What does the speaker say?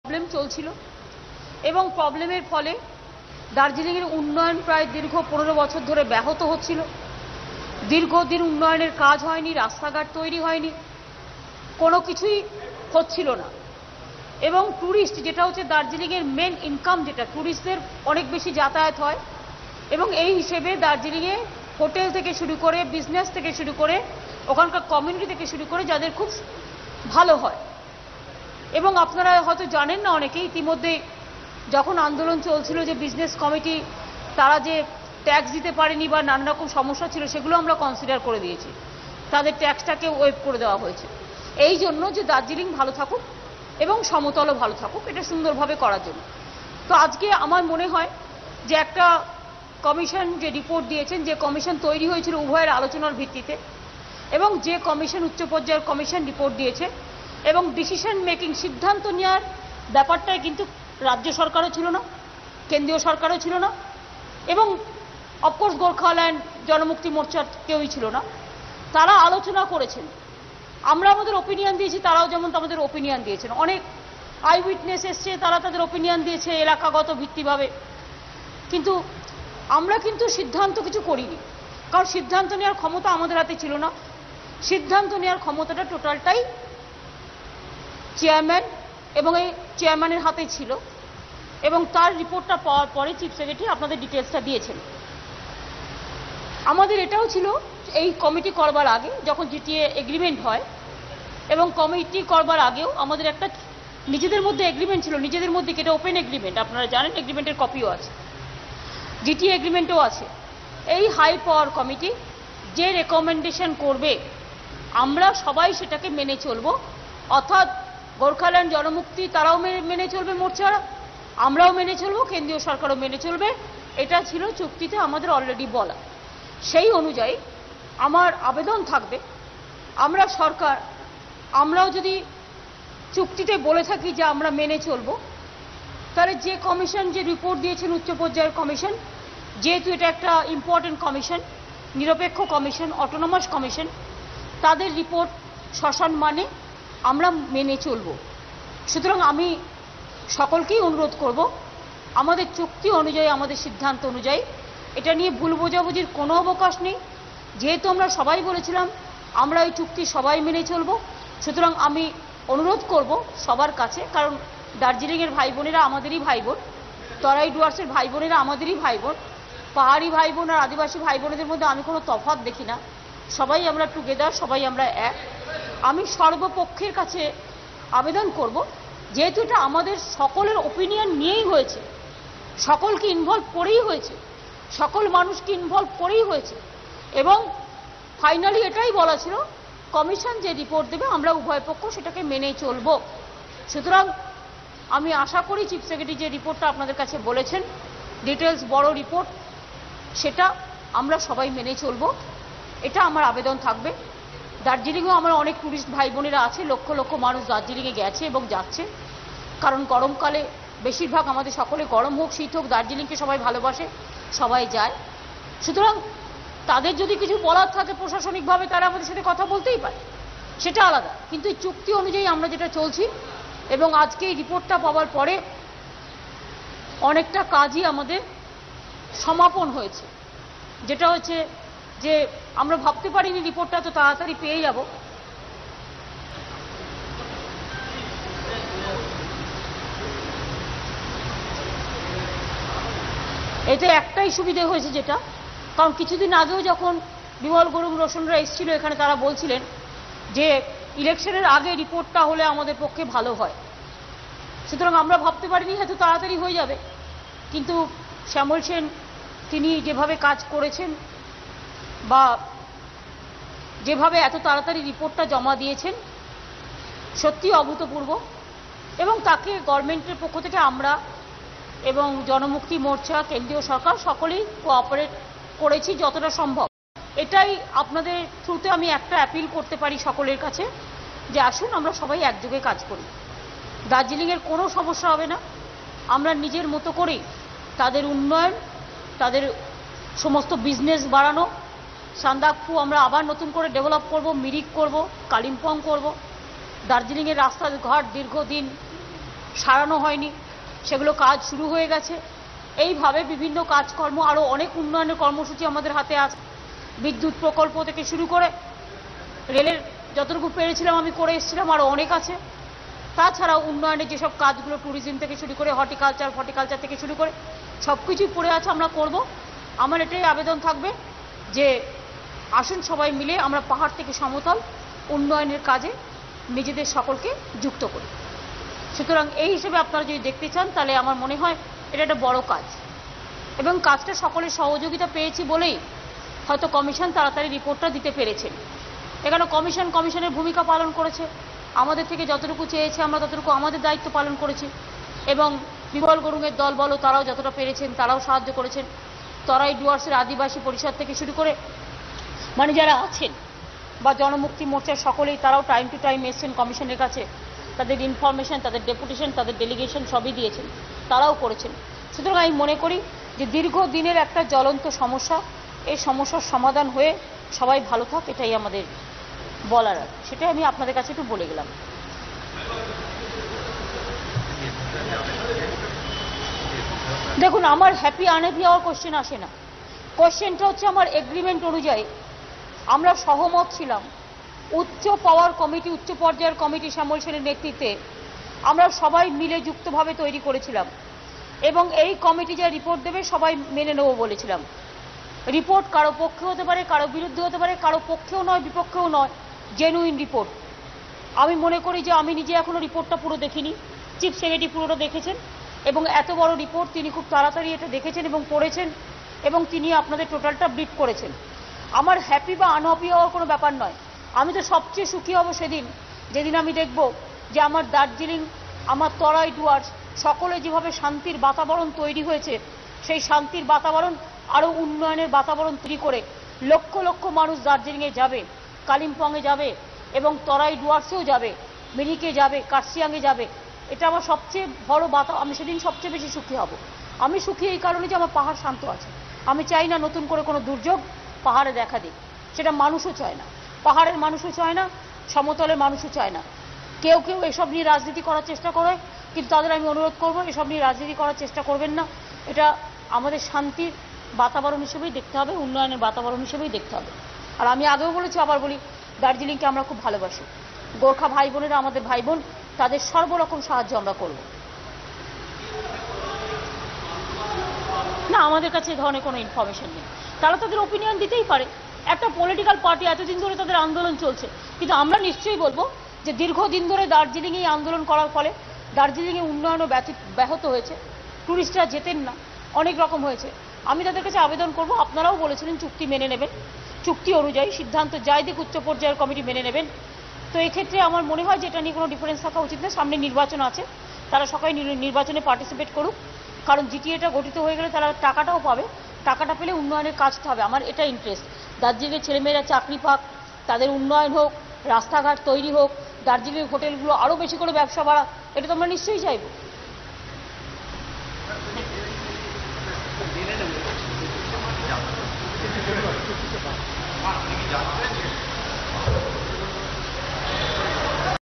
Problem চলছিল এবং প্রবলেমের ফলে দার্জিলিংয়ের উন্নয়ন প্রায় দীর্ঘ 15 বছর ধরে ব্যাহত হচ্ছিল। দীর্ঘদিন উন্নয়নের কাজ হয়নি, রাস্তাঘাট তৈরি হয়নি, কোনো কিছুই হচ্ছিল না। এবং ট্যুরিস্ট যেটা হচ্ছে দার্জিলিংয়ের মেন ইনকাম, যেটা ট্যুরিস্টদের অনেক বেশি যাতায়াত হয় এবং এই হিসেবে দার্জিলিংয়ে হোটেল থেকে শুরু করে, বিজনেস থেকে শুরু করে, ওখানকার কমিউনিটি থেকে শুরু করে যাদের খুব ভালো হয়। এবং আপনারা হয়তো জানেন না অনেকেই, ইতিমধ্যে যখন আন্দোলন চলছিল যে বিজনেস কমিটি তারা যে ট্যাক্স দিতে পারেনি বা নানা রকম সমস্যা ছিল, সেগুলো আমরা কনসিডার করে দিয়েছি, তাদের ট্যাক্সটাকে ওয়েভ করে দেওয়া হয়েছে এই জন্য যে দার্জিলিং ভালো থাকুক এবং সমতলও ভালো থাকুক, এটা সুন্দরভাবে করার জন্য। তো আজকে আমার মনে হয় যে একটা কমিশন যে রিপোর্ট দিয়েছেন, যে কমিশন তৈরি হয়েছিল উভয়ের আলোচনার ভিত্তিতে, এবং যে কমিশন উচ্চ পর্যায়ের কমিশন রিপোর্ট দিয়েছে এবং ডিসিশন মেকিং সিদ্ধান্ত নেওয়ার ব্যাপারটাই কিন্তু রাজ্য সরকারও ছিল না, কেন্দ্রীয় সরকারও ছিল না, এবং অফকোর্স গোর্খাল্যান্ড জনমুক্তি মোর্চার কেউই ছিল না। তারা আলোচনা করেছেন, আমরা আমাদের ওপিনিয়ন দিয়েছি, তারাও যেমন আমাদের ওপিনিয়ন দিয়েছেন। অনেক আই উইটনেস এসছে, তারা তাদের ওপিনিয়ন দিয়েছে এলাকাগত ভিত্তিভাবে, কিন্তু আমরা কিন্তু সিদ্ধান্ত কিছু করিনি, কারণ সিদ্ধান্ত নেওয়ার ক্ষমতা আমাদের হাতে ছিল না। সিদ্ধান্ত নেওয়ার ক্ষমতাটা টোটালটাই চেয়ারম্যান এবং এই চেয়ারম্যানের হাতে ছিল, এবং তার রিপোর্টটা পাওয়ার পরে চিফ সেক্রেটারি আপনাদের ডিটেলসটা দিয়েছেন। আমাদের এটাও ছিল এই কমিটি করবার আগে, যখন জিটিএ এগ্রিমেন্ট হয় এবং কমিটি করবার আগেও আমাদের একটা নিজেদের মধ্যে এগ্রিমেন্ট ছিল, নিজেদের মধ্যে, এটা ওপেন এগ্রিমেন্ট, আপনারা জানেন, এগ্রিমেন্টের কপিও আছে, জিটিএ এগ্রিমেন্টও আছে। এই হাই পাওয়ার কমিটি যে রেকমেন্ডেশন করবে আমরা সবাই সেটাকে মেনে চলব, অর্থাৎ গোর্খাল্যান্ড জনমুক্তি তারাও মেনে চলবে, মোর্চারা আমরাও মেনে চলবো, কেন্দ্রীয় সরকারও মেনে চলবে, এটা ছিল চুক্তিতে আমাদের অলরেডি বলা। সেই অনুযায়ী আমার আবেদন থাকবে, আমরা সরকার, আমরাও যদি চুক্তিতে বলে থাকি যে আমরা মেনে চলবো, তাহলে যে কমিশন যে রিপোর্ট দিয়েছেন উচ্চ পর্যায়ের কমিশন, যেহেতু এটা একটা ইম্পর্টেন্ট কমিশন, নিরপেক্ষ কমিশন, অটোনমাস কমিশন, তাদের রিপোর্ট সসম্মানে আমরা মেনে চলব। সুতরাং আমি সকলকেই অনুরোধ করব, আমাদের চুক্তি অনুযায়ী, আমাদের সিদ্ধান্ত অনুযায়ী এটা নিয়ে ভুল বোঝাবুঝির কোনো অবকাশ নেই। যেহেতু আমরা সবাই বলেছিলাম আমরা এই চুক্তি সবাই মেনে চলব, সুতরাং আমি অনুরোধ করব সবার কাছে, কারণ দার্জিলিংয়ের ভাই বোনেরা আমাদেরই ভাই বোন, তরাই ডুয়ার্সের ভাই বোনেরা আমাদেরই ভাই বোন, পাহাড়ি ভাই বোন আর আদিবাসী ভাই বোনেদের মধ্যে আমি কোনো তফাৎ দেখি না, সবাই আমরা টুগেদার, সবাই আমরা এক। আমি সর্বপক্ষের কাছে আবেদন করব, যেহেতু এটা আমাদের সকলের ওপিনিয়ন নিয়েই হয়েছে, সকলকে ইনভলভ করেই হয়েছে, সকল মানুষকে ইনভলভ করেই হয়েছে, এবং ফাইনালি এটাই বলা ছিল কমিশন যে রিপোর্ট দেবে আমরা উভয় পক্ষ সেটাকে মেনে চলব। সুতরাং আমি আশা করি চিফ সেক্রেটারি যে রিপোর্টটা আপনাদের কাছে বলেছেন, ডিটেলস বড় রিপোর্ট, সেটা আমরা সবাই মেনে চলব, এটা আমার আবেদন থাকবে। দার্জিলিংয়েও আমার অনেক টুরিস্ট ভাই বোনেরা আছে, লক্ষ লক্ষ মানুষ দার্জিলিংয়ে গেছে এবং যাচ্ছে, কারণ গরমকালে বেশিরভাগ আমাদের সকলে, গরম হোক শীত হোক, দার্জিলিংকে সবাই ভালোবাসে, সবাই যায়। সুতরাং তাদের যদি কিছু বলার থাকে প্রশাসনিকভাবে, তারা আমাদের সাথে কথা বলতেই পারে, সেটা আলাদা, কিন্তু এই চুক্তি অনুযায়ী আমরা যেটা চলছি, এবং আজকে এই রিপোর্টটা পাওয়ার পরে অনেকটা কাজই আমাদের সমাপন হয়েছে, যেটা হচ্ছে যে আমরা ভাবতে পারিনি রিপোর্টটা তো তাড়াতাড়ি পেয়ে যাব। এতে একটাই সুবিধে হয়েছে, যেটা, কারণ কিছুদিন আগেও যখন বিমল গুরুং রোশনরা এসেছিল এখানে, তারা বলছিলেন যে ইলেকশনের আগে রিপোর্টটা হলে আমাদের পক্ষে ভালো হয়। সুতরাং আমরা ভাবতে পারিনি হয়তো তাড়াতাড়ি হয়ে যাবে, কিন্তু শ্যামল সেন তিনি যেভাবে কাজ করেছেন বা যেভাবে এত তাড়াতাড়ি রিপোর্টটা জমা দিয়েছেন, সত্যি অভূতপূর্ব, এবং তাকে গভর্নমেন্টের পক্ষ থেকে আমরা এবং জনমুক্তি মোর্চা, কেন্দ্রীয় সরকার সকলেই কোঅপারেট করেছি যতটা সম্ভব। এটাই আপনাদের থ্রুতে আমি একটা অ্যাপিল করতে পারি সকলের কাছে, যে আসুন আমরা সবাই একযোগে কাজ করি, দার্জিলিংয়ের কোনো সমস্যা হবে না, আমরা নিজের মতো করেই তাদের উন্নয়ন, তাদের সমস্ত বিজনেস বাড়ানো, সান্দাকফু আমরা আবার নতুন করে ডেভেলপ করব, মিরিক করব, কালিম্পং করব, দার্জিলিংয়ের রাস্তাঘাট দীর্ঘদিন সারানো হয়নি, সেগুলো কাজ শুরু হয়ে গেছে। এইভাবে বিভিন্ন কাজকর্ম, আরও অনেক উন্নয়নের কর্মসূচি আমাদের হাতে আছে। বিদ্যুৎ প্রকল্প থেকে শুরু করে রেলের যতটুকু পেরেছিলাম আমি করে এসেছিলাম, আরও অনেক আছে। তাছাড়াও উন্নয়নের যেসব কাজগুলো ট্যুরিজম থেকে শুরু করে হর্টিকালচার থেকে শুরু করে সব কিছুই পড়ে আছে, আমরা করব। আমার এটাই আবেদন থাকবে যে আসুন সবাই মিলে আমরা পাহাড় থেকে সমতল উন্নয়নের কাজে নিজেদের সকলকে যুক্ত করি। সুতরাং এই হিসেবে আপনারা যদি দেখতে চান তাহলে আমার মনে হয় এটা একটা বড় কাজ, এবং কাজটা সকলের সহযোগিতা পেয়েছি বলেই হয়তো কমিশন তাড়াতাড়ি রিপোর্টটা দিতে পেরেছেন। এখানে কমিশনের ভূমিকা পালন করেছে, আমাদের থেকে যতটুকু চেয়েছে আমরা ততটুকু আমাদের দায়িত্ব পালন করেছি, এবং বিমল গুরুংয়ের দল বলো তারাও যতটা পেরেছেন তারাও সাহায্য করেছেন। তরাই ডুয়ার্সের আদিবাসী পরিষদ থেকে শুরু করে মানে যারা আছেন বা জনমুক্তি মোর্চার সকলেই তারাও টাইম টু টাইম এসছেন কমিশনের কাছে, তাদের ইনফরমেশন, তাদের ডেপুটেশন, তাদের ডেলিগেশন সবই দিয়েছেন, তারাও করেছেন। সুতরাং আমি মনে করি যে দীর্ঘদিনের একটা জ্বলন্ত সমস্যা, এই সমস্যার সমাধান হয়ে সবাই ভালো থাক, এটাই আমাদের বলার। সেটাই আমি আপনাদের কাছে একটু বলে গেলাম। দেখুন, আমার হ্যাপি আনহ্যাপি হওয়ার কোশ্চেন আসে না। কোশ্চেনটা হচ্ছে আমার এগ্রিমেন্ট অনুযায়ী আমরা সহমত ছিলাম, উচ্চ পাওয়ার কমিটি, উচ্চ পর্যায়ের কমিটি শ্যামল সেনের নেতৃত্বে আমরা সবাই মিলে যুক্তভাবে তৈরি করেছিলাম, এবং এই কমিটি যা রিপোর্ট দেবে সবাই মেনে নেব বলেছিলাম। রিপোর্ট কারো পক্ষে হতে পারে, কারো বিরুদ্ধে হতে পারে, কারো পক্ষেও নয় বিপক্ষেও নয়, জেনুইন রিপোর্ট। আমি মনে করি যে আমি নিজে এখনো রিপোর্টটা পুরো দেখিনি, চিফ সেক্রেটারি পুরোটা দেখেছেন, এবং এত বড় রিপোর্ট তিনি খুব তাড়াতাড়ি এটা দেখেছেন এবং পড়েছেন, এবং তিনি আপনাদের টোটালটা ব্রিফ করেছেন। আমার হ্যাপি বা আনহ্যাপি হওয়ার কোনো ব্যাপার নয়। আমি তো সবচেয়ে সুখী হব সেদিন যেদিন আমি দেখব যে আমার দার্জিলিং, আমার তরাই ডুয়ার্স সকলে যেভাবে শান্তির বাতাবরণ তৈরি হয়েছে, সেই শান্তির বাতাবরণ আরও উন্নয়নের বাতাবরণ তৈরি করে লক্ষ লক্ষ মানুষ দার্জিলিংয়ে যাবে, কালিম্পংয়ে যাবে, এবং তরাই ডুয়ার্সেও যাবে, মিরিকে যাবে, কার্শিয়াংয়ে যাবে। এটা আমার সবচেয়ে বড় আমি সেদিন সবচেয়ে বেশি সুখী হব। আমি সুখী এই কারণে যে আমার পাহাড় শান্ত আছে। আমি চাই না নতুন করে কোনো দুর্যোগ পাহাড়ে দেখা দিক, সেটা মানুষও চায় না, পাহাড়ের মানুষও চায় না, সমতলের মানুষও চায় না। কেউ কেউ এসব নিয়ে রাজনীতি করার চেষ্টা করে, কিন্তু তাদের আমি অনুরোধ করব এসব নিয়ে রাজনীতি করার চেষ্টা করবেন না। এটা আমাদের শান্তির বাতাবরণ হিসেবেই দেখতে হবে, উন্নয়নের বাতাবরণ হিসেবেই দেখতে হবে। আর আমি আগেও বলেছি, আবার বলি, দার্জিলিংকে আমরা খুব ভালোবাসি। গোর্খা ভাই বোনেরা আমাদের ভাই বোন, তাদের সর্বরকম সাহায্য আমরা করব না। আমাদের কাছে এই ধরনের কোনো ইনফরমেশন নেই। তারা তাদের ওপিনিয়ন দিতেই পারে, একটা পলিটিক্যাল পার্টি, এতদিন ধরে তাদের আন্দোলন চলছে, কিন্তু আমরা নিশ্চয়ই বলবো যে দীর্ঘদিন ধরে দার্জিলিংয়ে আন্দোলন করার ফলে দার্জিলিংয়ে উন্নয়নও ব্যাহত হয়েছে, ট্যুরিস্টরা যেতেন না, অনেক রকম হয়েছে। আমি তাদের কাছে আবেদন করব, আপনারাও বলেছিলেন চুক্তি মেনে নেবেন, চুক্তি অনুযায়ী সিদ্ধান্ত যাই দিক উচ্চ পর্যায়ের কমিটি মেনে নেবেন। তো এক্ষেত্রে আমার মনে হয় যে এটা নিয়ে কোনো ডিফারেন্স থাকা উচিত না। সামনে নির্বাচন আছে, তারা সবাই নির্বাচনে পার্টিসিপেট করুক, কারণ জিটিএটা গঠিত হয়ে গেলে তারা টাকাটাও পাবে, টাকাটা পেলে উন্নয়নের কাজটা হবে। আমার এটা ইন্টারেস্ট, দার্জিলিংয়ের ছেলেমেয়েরা চাকরি পাক, তাদের উন্নয়ন হোক, রাস্তাঘাট তৈরি হোক, দার্জিলিংয়ের হোটেলগুলো আরও বেশি করে ব্যবসা বাড়া, এটা তো আমরা নিশ্চয়ই চাইব।